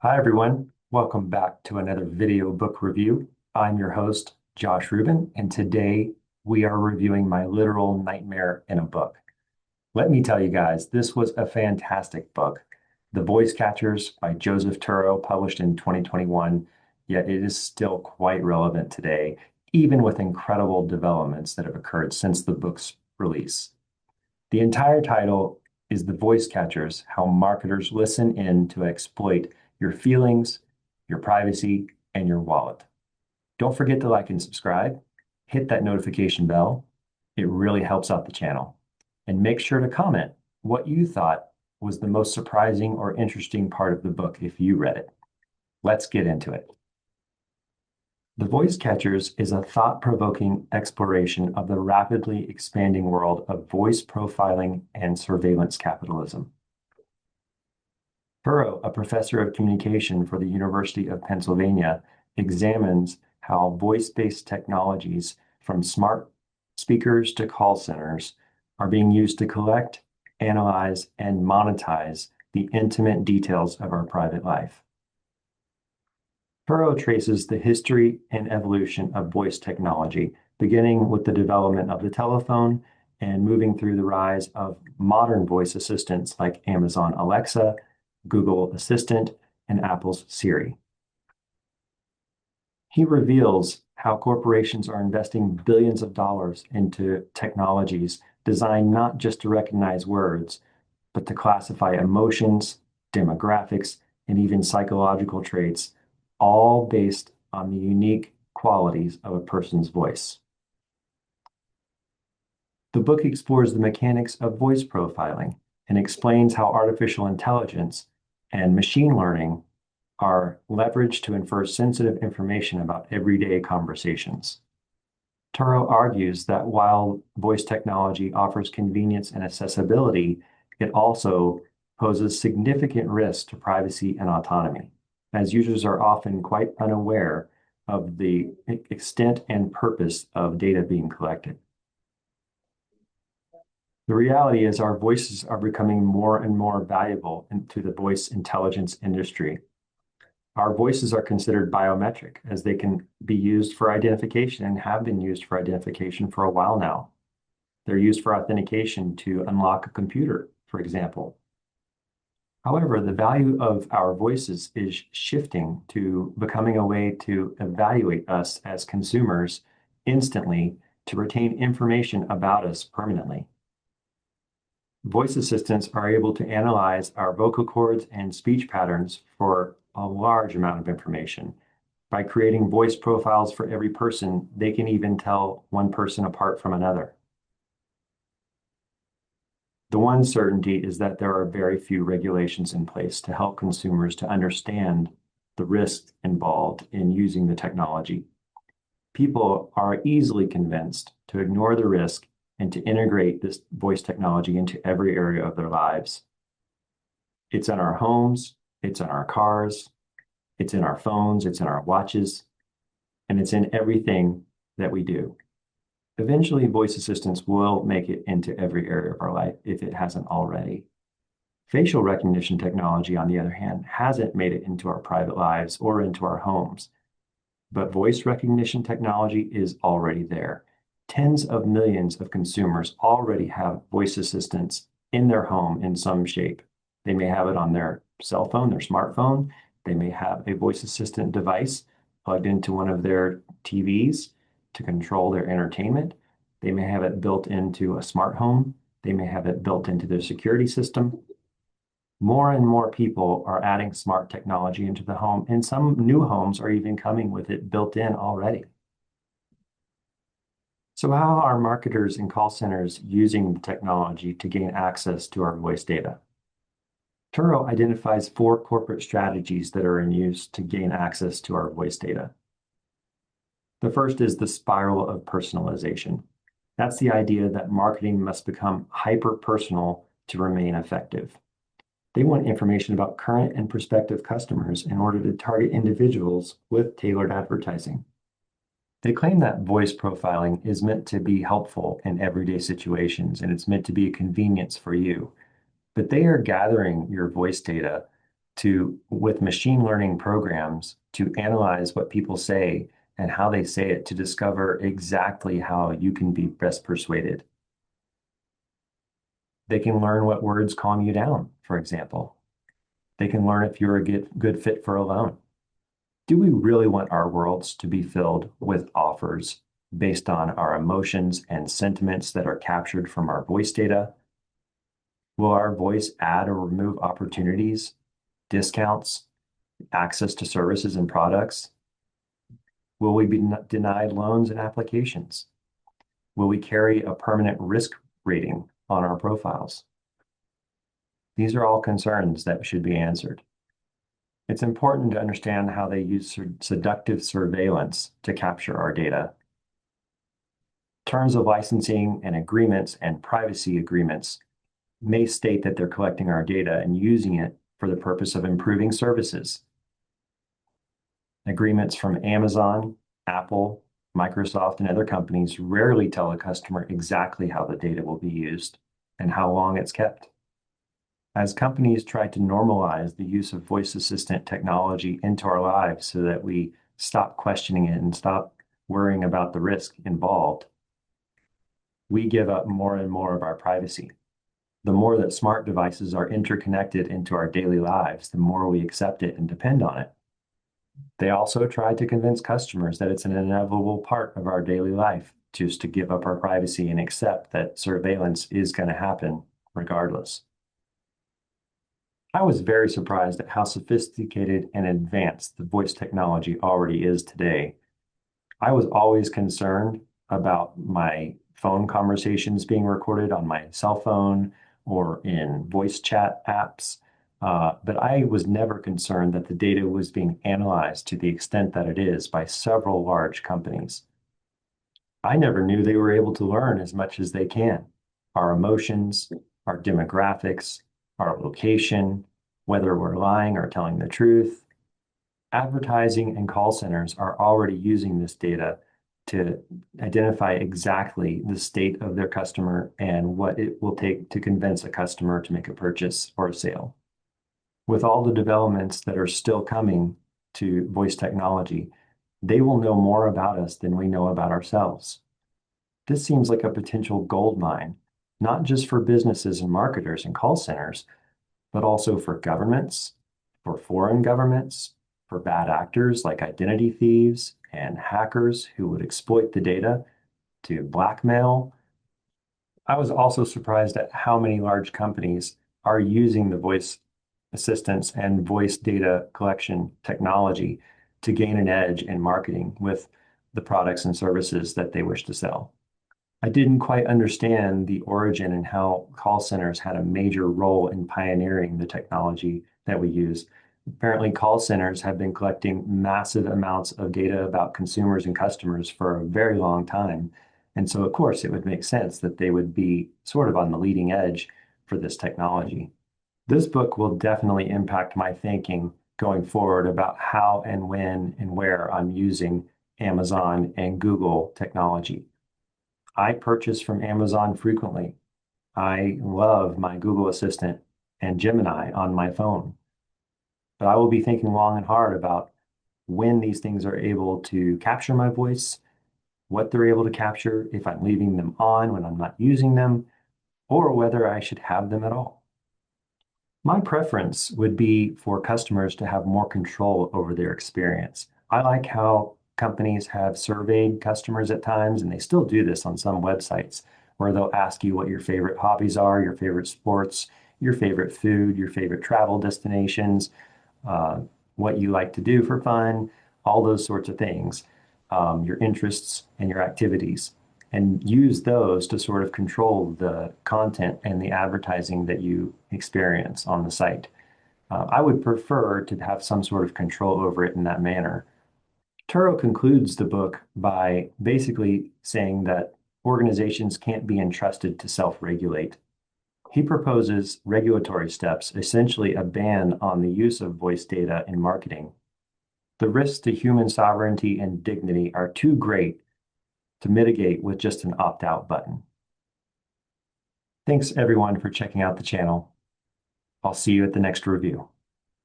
Hi, everyone. Welcome back to another video book review. I'm your host, Josh Rubin, and today we are reviewing my literal nightmare in a book. Let me tell you guys, this was a fantastic book. The Voice Catchers by Joseph Turow, published in 2021, yet it is still quite relevant today, even with incredible developments that have occurred since the book's release. The entire title is The Voice Catchers: How Marketers Listen In to Exploit Your Feelings, Your Privacy, and Your Wallet. Don't forget to like and subscribe. Hit that notification bell. It really helps out the channel. And make sure to comment what you thought was the most surprising or interesting part of the book if you read it. Let's get into it. The Voice Catchers is a thought-provoking exploration of the rapidly expanding world of voice profiling and surveillance capitalism. Turow, a professor of communication for the University of Pennsylvania, examines how voice-based technologies, from smart speakers to call centers, are being used to collect, analyze, and monetize the intimate details of our private life. Turow traces the history and evolution of voice technology, beginning with the development of the telephone and moving through the rise of modern voice assistants like Amazon Alexa, Google Assistant, and Apple's Siri. He reveals how corporations are investing billions of dollars into technologies designed not just to recognize words, but to classify emotions, demographics, and even psychological traits, all based on the unique qualities of a person's voice. The book explores the mechanics of voice profiling and explains how artificial intelligence and machine learning are leveraged to infer sensitive information about everyday conversations. Turow argues that while voice technology offers convenience and accessibility, it also poses significant risk to privacy and autonomy, as users are often quite unaware of the extent and purpose of data being collected. The reality is our voices are becoming more and more valuable to the voice intelligence industry. Our voices are considered biometric, as they can be used for identification and have been used for identification for a while now. They're used for authentication to unlock a computer, for example. However, the value of our voices is shifting to becoming a way to evaluate us as consumers instantly, to retain information about us permanently. Voice assistants are able to analyze our vocal cords and speech patterns for a large amount of information. By creating voice profiles for every person, they can even tell one person apart from another. The one certainty is that there are very few regulations in place to help consumers to understand the risks involved in using the technology. People are easily convinced to ignore the risk and to integrate this voice technology into every area of their lives. It's in our homes, it's in our cars, it's in our phones, it's in our watches, and it's in everything that we do. Eventually, voice assistants will make it into every area of our life if it hasn't already. Facial recognition technology, on the other hand, hasn't made it into our private lives or into our homes. But voice recognition technology is already there. Tens of millions of consumers already have voice assistants in their home in some shape. They may have it on their cell phone, their smartphone. They may have a voice assistant device plugged into one of their TVs to control their entertainment. They may have it built into a smart home. They may have it built into their security system. More and more people are adding smart technology into the home, and some new homes are even coming with it built in already. So how are marketers and call centers using the technology to gain access to our voice data? Turow identifies 4 corporate strategies that are in use to gain access to our voice data. The first is the spiral of personalization. That's the idea that marketing must become hyper-personal to remain effective. They want information about current and prospective customers in order to target individuals with tailored advertising. They claim that voice profiling is meant to be helpful in everyday situations, and it's meant to be a convenience for you. But they are gathering your voice data with machine learning programs to analyze what people say and how they say it to discover exactly how you can be best persuaded. They can learn what words calm you down, for example. They can learn if you're a good fit for a loan. Do we really want our worlds to be filled with offers based on our emotions and sentiments that are captured from our voice data? Will our voice add or remove opportunities, discounts, access to services and products? Will we be denied loans and applications? Will we carry a permanent risk rating on our profiles? These are all concerns that should be answered. It's important to understand how they use seductive surveillance to capture our data. Terms of licensing and agreements and privacy agreements may state that they're collecting our data and using it for the purpose of improving services. Agreements from Amazon, Apple, Microsoft, and other companies rarely tell a customer exactly how the data will be used and how long it's kept. As companies try to normalize the use of voice assistant technology into our lives so that we stop questioning it and stop worrying about the risk involved, we give up more and more of our privacy. The more that smart devices are interconnected into our daily lives, the more we accept it and depend on it. They also try to convince customers that it's an inevitable part of our daily life just to give up our privacy and accept that surveillance is going to happen regardless. I was very surprised at how sophisticated and advanced the voice technology already is today. I was always concerned about my phone conversations being recorded on my cell phone or in voice chat apps. But I was never concerned that the data was being analyzed to the extent that it is by several large companies. I never knew they were able to learn as much as they can. Our emotions, our demographics, our location, whether we're lying or telling the truth. Advertising and call centers are already using this data to identify exactly the state of their customer and what it will take to convince a customer to make a purchase or a sale. With all the developments that are still coming to voice technology, they will know more about us than we know about ourselves. This seems like a potential gold mine, not just for businesses and marketers and call centers, but also for governments, for foreign governments, for bad actors like identity thieves and hackers who would exploit the data to blackmail. I was also surprised at how many large companies are using the voice assistance and voice data collection technology to gain an edge in marketing with the products and services that they wish to sell. I didn't quite understand the origin and how call centers had a major role in pioneering the technology that we use. Apparently, call centers have been collecting massive amounts of data about consumers and customers for a very long time. And so, of course, it would make sense that they would be sort of on the leading edge for this technology. This book will definitely impact my thinking going forward about how and when and where I'm using Amazon and Google technology. I purchase from Amazon frequently. I love my Google Assistant and Gemini on my phone. But I will be thinking long and hard about when these things are able to capture my voice, what they're able to capture, if I'm leaving them on when I'm not using them, or whether I should have them at all. My preference would be for customers to have more control over their experience. I like how companies have surveyed customers at times, and they still do this on some websites, where they'll ask you what your favorite hobbies are, your favorite sports, your favorite food, your favorite travel destinations, what you like to do for fun, all those sorts of things, your interests and your activities, and use those to sort of control the content and the advertising that you experience on the site. I would prefer to have some sort of control over it in that manner. Turow concludes the book by basically saying that organizations can't be entrusted to self-regulate. He proposes regulatory steps, essentially a ban on the use of voice data in marketing. The risks to human sovereignty and dignity are too great to mitigate with just an opt-out button. Thanks everyone for checking out the channel. I'll see you at the next review.